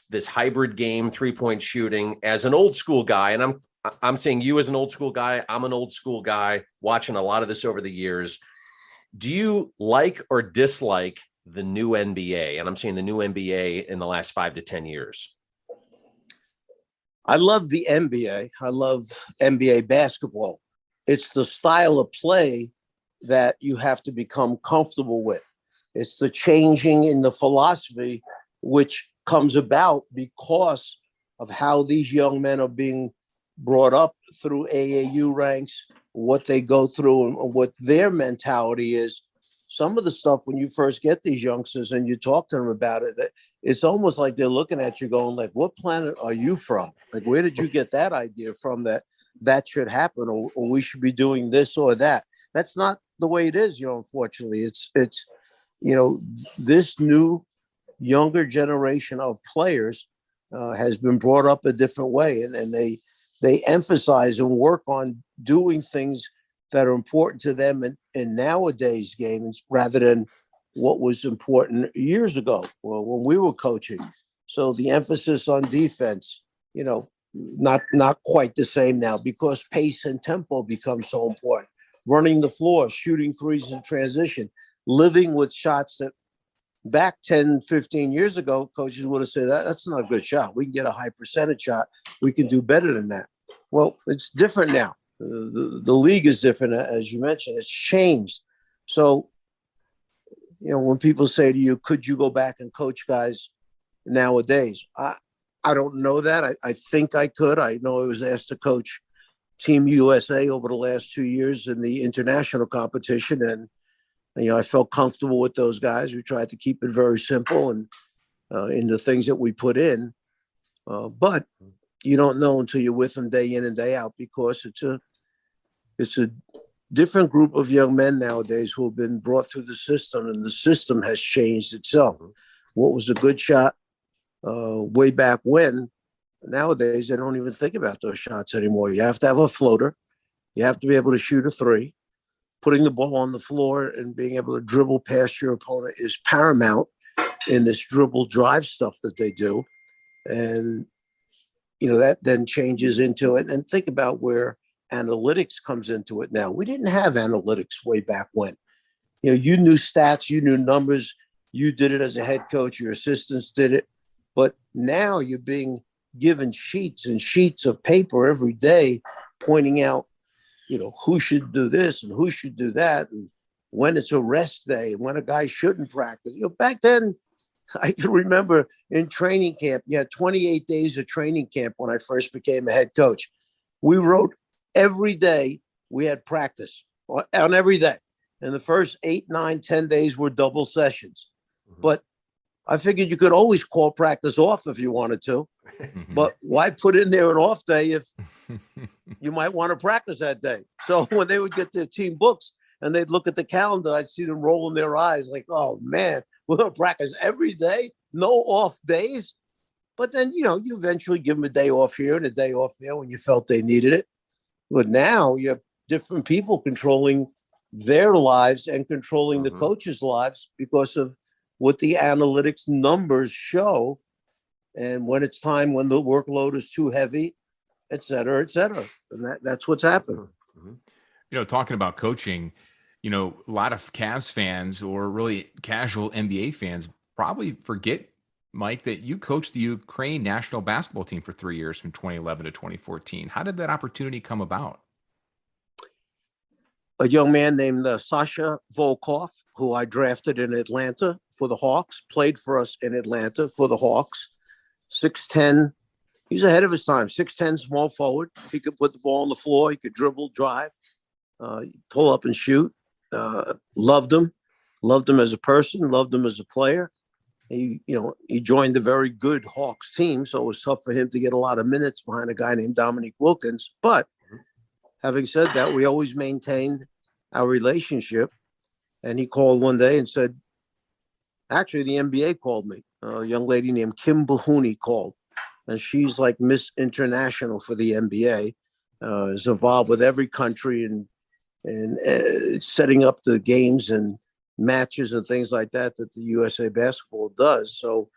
this hybrid game, 3-point shooting. As an old school guy, and I'm saying you as an old school guy, I'm an old school guy watching a lot of this over the years. Do you like or dislike the new NBA? And I'm saying the new NBA in the last 5 to 10 years. I love the NBA. I love NBA basketball. It's the style of play that you have to become comfortable with. It's the changing in the philosophy, which comes about because of how these young men are being brought up through AAU ranks, what they go through and what their mentality is. Some of the stuff when you first get these youngsters and you talk to them about it, it's almost like they're looking at you going like, what planet are you from? Like, where did you get that idea from that should happen or we should be doing this or that? That's not the way it is, unfortunately. It's this new younger generation of players has been brought up a different way, and they emphasize and work on doing things that are important to them in nowadays games rather than what was important years ago or when we were coaching. So the emphasis on defense, not quite the same now because pace and tempo become so important. Running the floor, shooting threes in transition, living with shots that back 10, 15 years ago, coaches would have said, that's not a good shot. We can get a high percentage shot. We can do better than that. Well, it's different now. The league is different, as you mentioned. It's changed. So, when people say to you, could you go back and coach guys nowadays? I don't know that. I think I could. I know I was asked to coach Team USA over the last 2 years in the international competition. And, I felt comfortable with those guys. We tried to keep it very simple and in the things that we put in. But you don't know until you're with them day in and day out because it's a different group of young men nowadays who have been brought through the system, and the system has changed itself. What was a good shot way back when, nowadays they don't even think about those shots anymore. You have to have a floater. You have to be able to shoot a three. Putting the ball on the floor and being able to dribble past your opponent is paramount in this dribble drive stuff that they do. And, that then changes into it. And think about where analytics comes into it now. We didn't have analytics way back when. You knew stats, you knew numbers, you did it as a head coach, your assistants did it. But now you're being given sheets and sheets of paper every day pointing out, who should do this and who should do that, and when it's a rest day, and when a guy shouldn't practice. Back then, I can remember in training camp, you had 28 days of training camp when I first became a head coach. We wrote every day we had practice on every day. And the first 8, 9, 10 days were double sessions. But I figured you could always call practice off if you wanted to. But why put in there an off day if you might want to practice that day? So when they would get their team books and they'd look at the calendar, I'd see them rolling their eyes like, oh, man, we're going to practice every day, no off days. But then, you eventually give them a day off here and a day off there when you felt they needed it. But now you have different people controlling their lives and controlling the coaches' lives because of what the analytics numbers show. And when it's time, when the workload is too heavy, et cetera, et cetera. And that's what's happening. Talking about coaching, a lot of Cavs fans or really casual NBA fans probably forget, Mike, that you coached the Ukraine national basketball team for 3 years from 2011 to 2014. How did that opportunity come about? A young man named Sasha Volkov, who I drafted in Atlanta for the Hawks, played for us in Atlanta for the Hawks. 6'10", he's ahead of his time. 6'10", small forward. He could put the ball on the floor. He could dribble, drive, pull up and shoot. Loved him as a person. Loved him as a player. He joined a very good Hawks team, so it was tough for him to get a lot of minutes behind a guy named Dominique Wilkins. But having said that, we always maintained our relationship. And he called one day and said, actually, the NBA called me. A young lady named Kim Bahuni called. And she's like Miss International for the NBA. Is involved with every country and setting up the games and matches and things like that the USA basketball does. So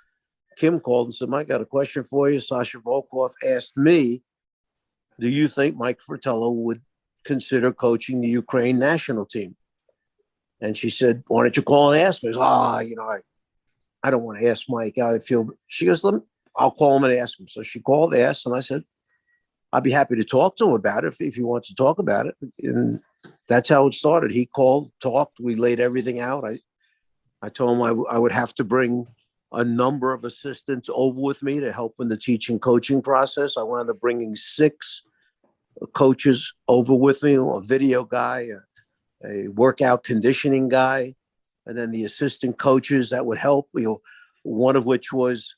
Kim called and said, Mike, I got a question for you. Sasha Volkov asked me, do you think Mike Fratello would consider coaching the Ukraine national team? And she said, why don't you call and ask me? I don't want to ask Mike. I feel, she goes, I'll call him and ask him. So she called, asked, and I said, I'd be happy to talk to him about it if he wants to talk about it. And that's how it started. He called, talked, we laid everything out. I told him I would have to bring a number of assistants over with me to help in the teaching coaching process. I wound up bringing 6 coaches over with me, a video guy, a workout conditioning guy, and then the assistant coaches that would help, one of which was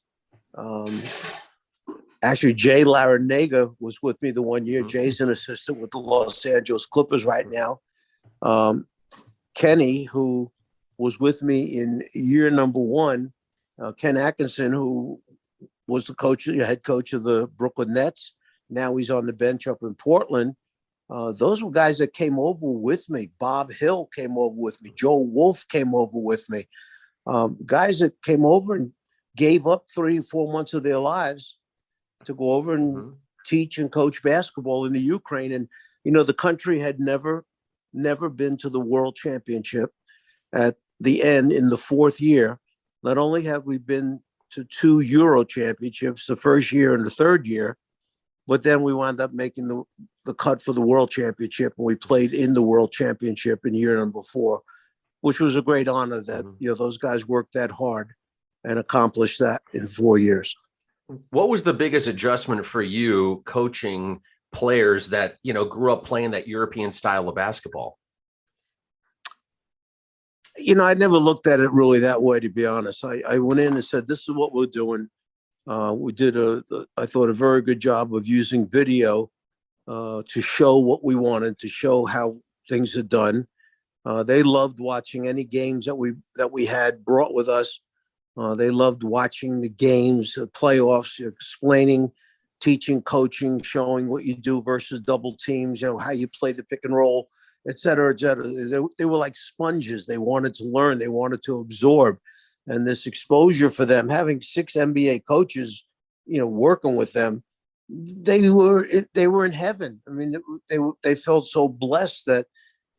actually Jay Larinaga was with me the one year. Jay's an assistant with the Los Angeles Clippers right now. Kenny, who was with me in year number 1, Ken Atkinson, who was the head coach of the Brooklyn Nets. Now he's on the bench up in Portland. Those were guys that came over with me. Bob Hill came over with me. Joe Wolf came over with me. Guys that came over and gave up 3-4 months of their lives to go over and teach and coach basketball in the Ukraine. And, you know, the country had never been to the World Championship. At the end, in the fourth year, not only have we been to 2 Euro championships, the first year and the third year, but then we wound up making the cut for the World Championship, and we played in the World Championship in year number 4, which was a great honor that, you know, those guys worked that hard and accomplished that in 4 years. What was the biggest adjustment for you coaching players that, you know, grew up playing that European style of basketball? You know, I never looked at it really that way, to be honest. I went in and said, this is what we're doing. We did I thought, a very good job of using video to show what we wanted, to show how things are done. They loved watching any games that we had brought with us. They loved watching the games, the playoffs, explaining, teaching, coaching, showing what you do versus double teams, you know, how you play the pick and roll, et cetera, et cetera. They were like sponges. They wanted to learn. They wanted to absorb. And this exposure for them, having 6 NBA coaches, you know, working with them, they were in heaven. I mean, they felt so blessed that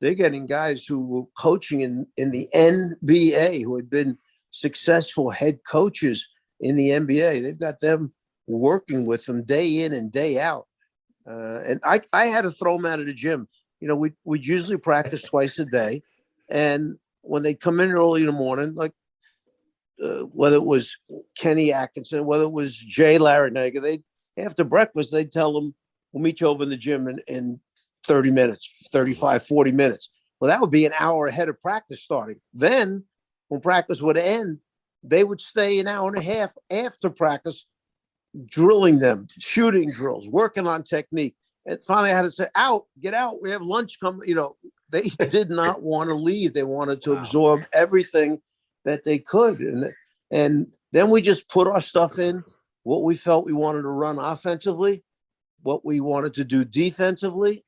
they're getting guys who were coaching in the NBA, who had been successful head coaches in the NBA. They've got them working with them day in and day out. And I had to throw them out of the gym. You know, we'd usually practice twice a day. And when they come in early in the morning, like whether it was Kenny Atkinson, whether it was Jay Larranaga, after breakfast, they'd tell them, we'll meet you over in the gym in 30 minutes, 35, 40 minutes. Well, that would be an hour ahead of practice starting. Then when practice would end, they would stay an hour and a half after practice, drilling them, shooting drills, working on technique. And finally I had to say, get out. We have lunch coming. You know, they did not want to leave. They wanted to absorb everything that they could. And then we just put our stuff in, what we felt we wanted to run offensively, what we wanted to do defensively.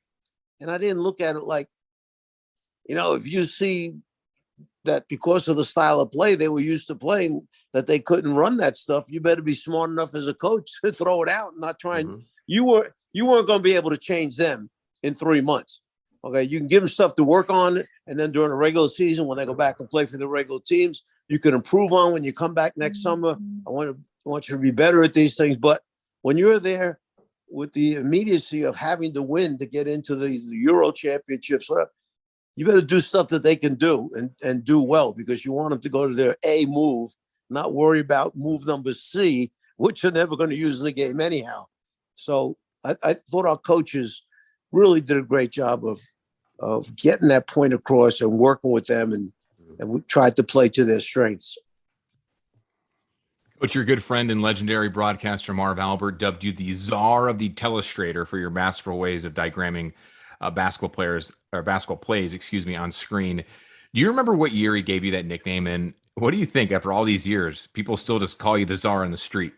And I didn't look at it like, you know, if you see that because of the style of play they were used to playing, that they couldn't run that stuff, you better be smart enough as a coach to throw it out and not try and you weren't going to be able to change them in 3 months. Okay, you can give them stuff to work on, and then during the regular season, when they go back and play for the regular teams, you can improve on when you come back next summer. I want you to be better at these things. But when you're there with the immediacy of having to win to get into the Euro championships, you better do stuff that they can do and do well, because you want them to go to their A move, not worry about move number C, which you're never going to use in the game anyhow. So I thought our coaches really did a great job of getting that point across and working with them, and we tried to play to their strengths. Coach, your good friend and legendary broadcaster Marv Albert dubbed you the Czar of the Telestrator for your masterful ways of diagramming basketball plays, on screen. Do you remember what year he gave you that nickname? And what do you think, after all these years, people still just call you the Czar on the street?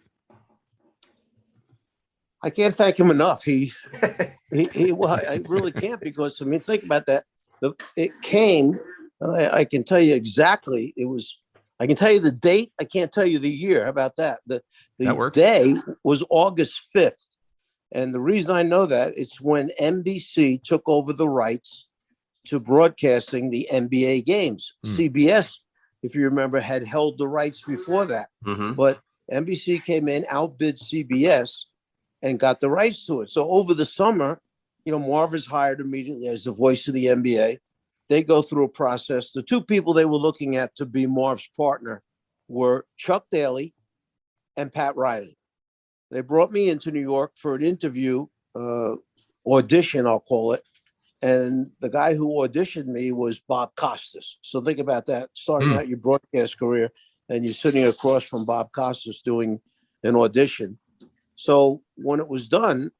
I can't thank him enough. Well, I really can't, because, I mean, think about that. It came, I can tell you exactly, I can tell you the date. I can't tell you the year. How about that? The day was August 5th. And the reason I know that, it's when NBC took over the rights to broadcasting the NBA games. CBS, if you remember, had held the rights before that. But NBC came in, outbid CBS, and got the rights to it. So over the summer, you know, Marv is hired immediately as the voice of the NBA. They go through a process. The 2 people they were looking at to be Marv's partner were Chuck Daly and Pat Riley. They brought me into New York for an interview, audition, I'll call it. And the guy who auditioned me was Bob Costas. So think about that, starting out your broadcast career, and you're sitting across from Bob Costas doing an audition. So when it was done,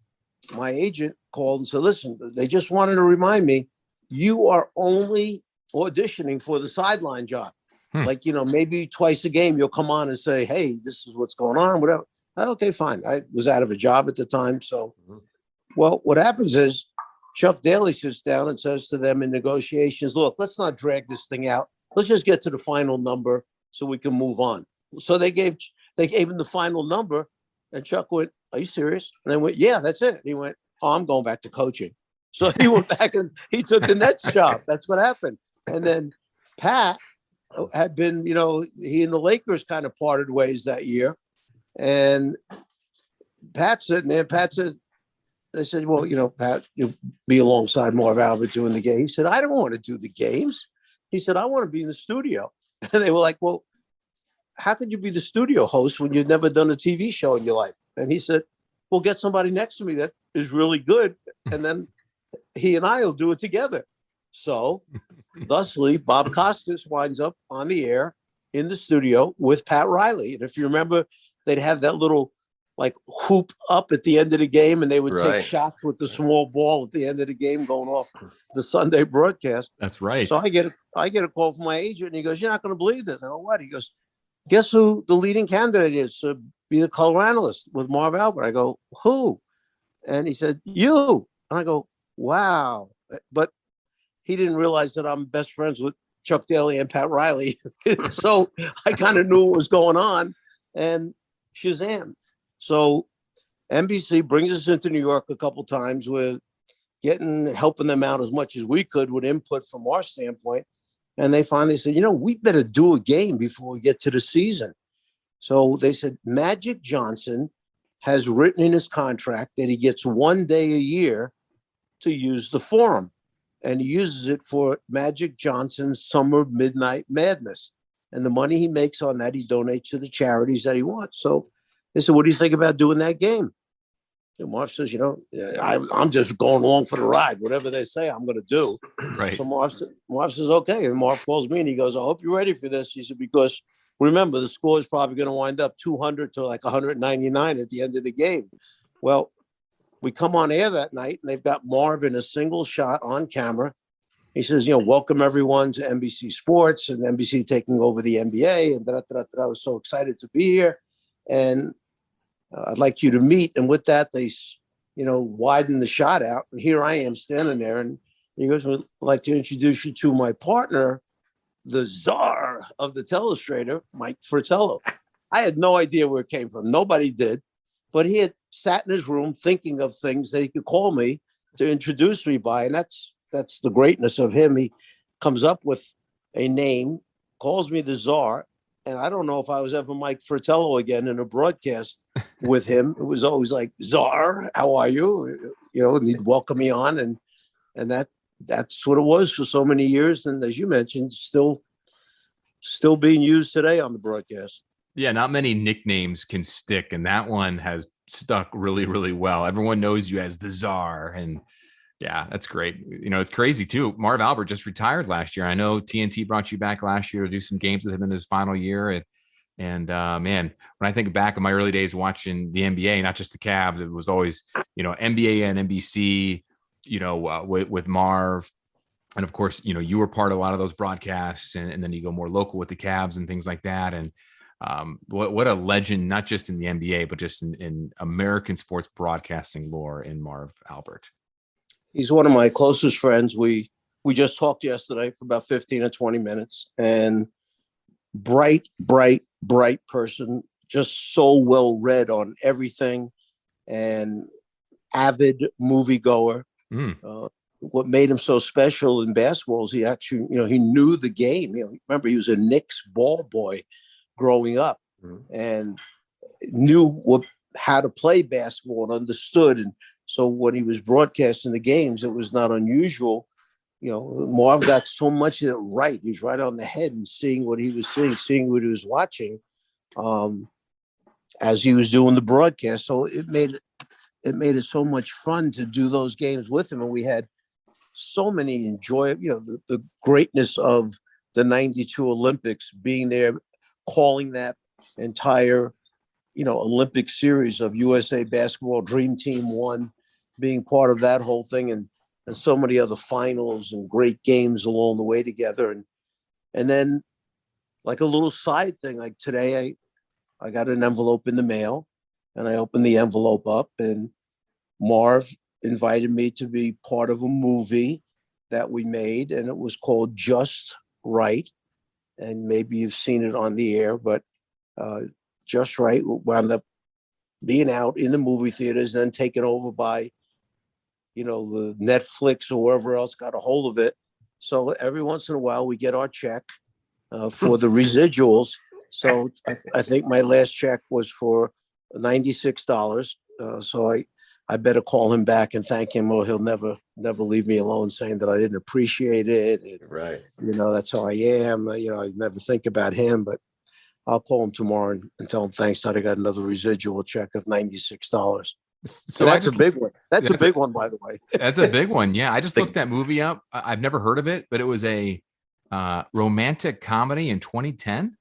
my agent called and said, listen, they just wanted to remind me, you are only auditioning for the sideline job. Like, you know, maybe twice a game, you'll come on and say, hey, this is what's going on, whatever. Okay, fine. I was out of a job at the time. So, well, what happens is Chuck Daly sits down and says to them in negotiations, look, let's not drag this thing out. Let's just get to the final number so we can move on. So they gave him the final number. And Chuck went, are you serious? And I went, yeah, that's it. And he went, oh, I'm going back to coaching. So he went back and he took the Nets job. That's what happened. And then Pat had been, he and the Lakers kind of parted ways that year. And Pat sitting there, they said, well, Pat, you'll be alongside Marv Albert doing the game. He said, I don't want to do the games. He said, I want to be in the studio. And they were like, well, how could you be the studio host when you've never done a TV show in your life? And he said, well, get somebody next to me that is really good. And then he and I will do it together. So thusly, Bob Costas winds up on the air in the studio with Pat Riley. And if you remember, they'd have that little hoop up at the end of the game, and they would take shots with the small ball at the end of the game going off the Sunday broadcast. That's right. So I get a call from my agent, and he goes, you're not going to believe this. I go, what? He goes, guess who the leading candidate is to be the color analyst with Marv Albert? I go, who? And he said, you. And I go, wow. But he didn't realize that I'm best friends with Chuck Daly and Pat Riley. So I kind of knew what was going on, and Shazam. So NBC brings us into New York a couple times with helping them out as much as we could with input from our standpoint. And they finally said, we better do a game before we get to the season. So they said, Magic Johnson has written in his contract that he gets 1 day a year to use the Forum. And he uses it for Magic Johnson's Summer Midnight Madness. And the money he makes on that, he donates to the charities that he wants. So they said, what do you think about doing that game? And Marv says, I'm just going along for the ride. Whatever they say, I'm going to do. Right. So Marv says, okay. And Marv calls me and he goes, I hope you're ready for this. He said, because remember, the score is probably going to wind up 200 to 199 at the end of the game. Well, we come on air that night and they've got Marv in a single shot on camera. He says, welcome everyone to NBC Sports and NBC taking over the NBA. And I was so excited to be here. And I'd like you to meet. And with that, they, widen the shot out. And here I am standing there. And he goes, I'd like to introduce you to my partner, the Czar of the Telestrator, Mike Fratello. I had no idea where it came from. Nobody did. But he had sat in his room thinking of things that he could call me to introduce me by. And that's the greatness of him. He comes up with a name, calls me the Czar. And I don't know if I was ever Mike Fratello again in a broadcast with him. It was always like, Czar, how are you? And he'd welcome me on. And that's what it was for so many years. And as you mentioned, still being used today on the broadcast. Yeah, not many nicknames can stick. And that one has stuck really, really well. Everyone knows you as the Czar. And yeah, that's great. It's crazy too. Marv Albert just retired last year. I know TNT brought you back last year to do some games with him in his final year. And man, when I think back in my early days watching the NBA, not just the Cavs, it was always, NBA and NBC, with Marv. And of course, you were part of a lot of those broadcasts and then you go more local with the Cavs and things like that. And what a legend, not just in the NBA, but just in American sports broadcasting lore in Marv Albert. He's one of my closest friends. We just talked yesterday for about 15 or 20 minutes, and bright person, just so well read on everything and avid moviegoer. What made him so special in basketball is he actually, he knew the game. Remember, he was a Knicks ball boy growing up and knew how to play basketball and understood. And so when he was broadcasting the games, it was not unusual. Marv got so much of it right. He was right on the head and seeing what he was seeing what he was watching as he was doing the broadcast. So it made it so much fun to do those games with him. And we had so many the greatness of the 92 Olympics, being there, calling that entire, Olympic series of USA Basketball Dream Team 1, being part of that whole thing, and so many other finals and great games along the way together. And then like a little side thing, like today, I got an envelope in the mail and I opened the envelope up and Marv invited me to be part of a movie that we made, and it was called Just Right. And maybe you've seen it on the air, but Just Right wound up being out in the movie theaters, then taken over by, the Netflix or wherever else got a hold of it. So every once in a while we get our check for the residuals. So I think my last check was for $96. So I better call him back and thank him, or he'll never leave me alone, saying that I didn't appreciate it. And, Right. That's how I am. I never think about him, but I'll call him tomorrow and tell him thanks that I got another residual check of $96. So that's a big one. That's a big one, by the way. That's a big one. Yeah. I just looked that movie up. I've never heard of it, but it was a romantic comedy in 2010.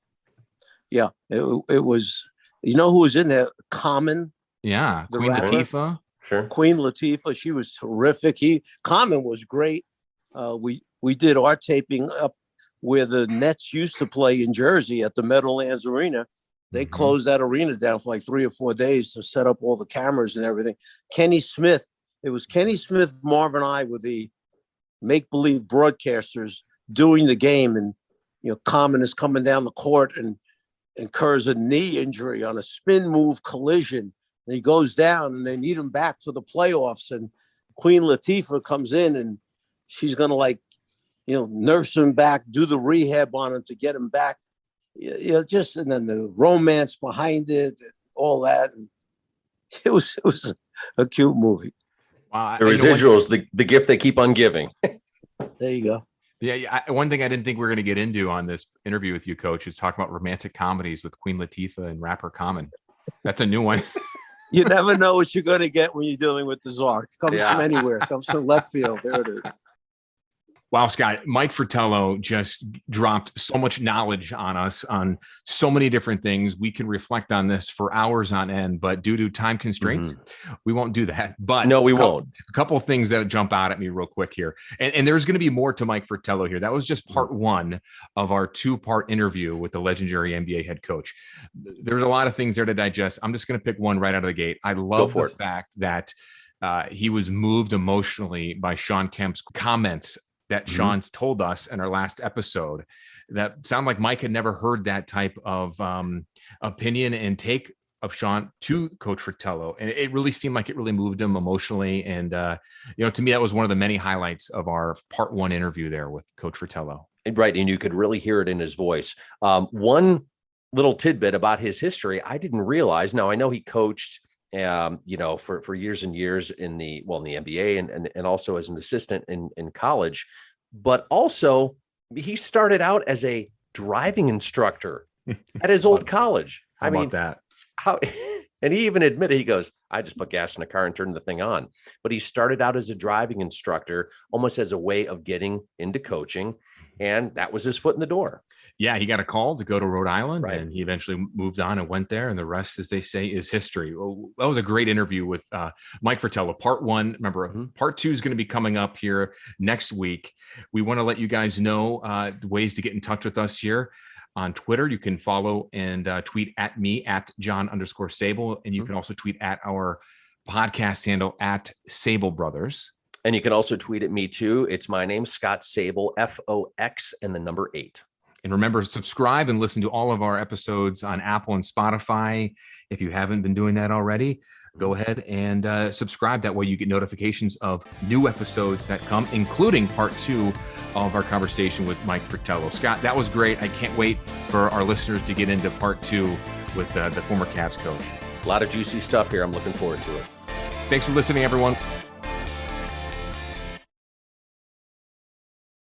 Yeah. It was, who was in there? Common. Yeah. Queen rapper. Latifah. Sure. Queen Latifah. She was terrific. Common was great. We did our taping up where the Nets used to play in Jersey at the Meadowlands Arena. They closed that arena down for like 3 or 4 days to set up all the cameras and everything. Kenny Smith. It was Kenny Smith, Marv, and I were the make-believe broadcasters doing the game. And, Common is coming down the court and incurs a knee injury on a spin move collision. And he goes down and they need him back for the playoffs. And Queen Latifah comes in and she's going to nurse him back, do the rehab on him to get him back. And then the romance behind it, all that. And it was a cute movie. Wow. The residuals, the gift they keep on giving. There you go. Yeah. One thing I didn't think we were going to get into on this interview with you, Coach, is talking about romantic comedies with Queen Latifah and rapper Common. That's a new one. You never know what you're going to get when you're dealing with the Czar. It comes from anywhere. It comes from left field. There it is. Wow, Scott, Mike Fratello just dropped so much knowledge on us on so many different things. We can reflect on this for hours on end, but due to time constraints, we won't do that. But no, we won't. A couple of things that jump out at me real quick here. And there's going to be more to Mike Fratello here. That was just part one of our 2-part interview with the legendary NBA head coach. There's a lot of things there to digest. I'm just going to pick one right out of the gate. I love the fact that he was moved emotionally by Sean Kemp's comments that Sean's told us in our last episode. That sound like Mike had never heard that type of opinion and take of Sean to Coach Fratello. And it really seemed like it really moved him emotionally. And, to me, that was one of the many highlights of our part 1 interview there with Coach Fratello. Right. And you could really hear it in his voice. One little tidbit about his history, I didn't realize. Now, I know he coached for years and years in the NBA and also as an assistant in college, but also he started out as a driving instructor at his old college. How about that? And he even admitted, he goes, I just put gas in the car and turned the thing on. But he started out as a driving instructor, almost as a way of getting into coaching. And that was his foot in the door. Yeah, he got a call to go to Rhode Island, and he eventually moved on and went there. And the rest, as they say, is history. Well, that was a great interview with Mike Fratello. Part 1, remember, part 2 is going to be coming up here next week. We want to let you guys know the ways to get in touch with us here on Twitter. You can follow and tweet at me at John_Sabol. And you can also tweet at our podcast handle at Sabol Brothers. And you can also tweet at me too. It's my name, Scott Sabol, FOX and the number 8. And remember, subscribe and listen to all of our episodes on Apple and Spotify. If you haven't been doing that already, go ahead and subscribe. That way you get notifications of new episodes that come, including part 2 of our conversation with Mike Fratello. Scott, that was great. I can't wait for our listeners to get into part 2 with the former Cavs coach. A lot of juicy stuff here. I'm looking forward to it. Thanks for listening, everyone.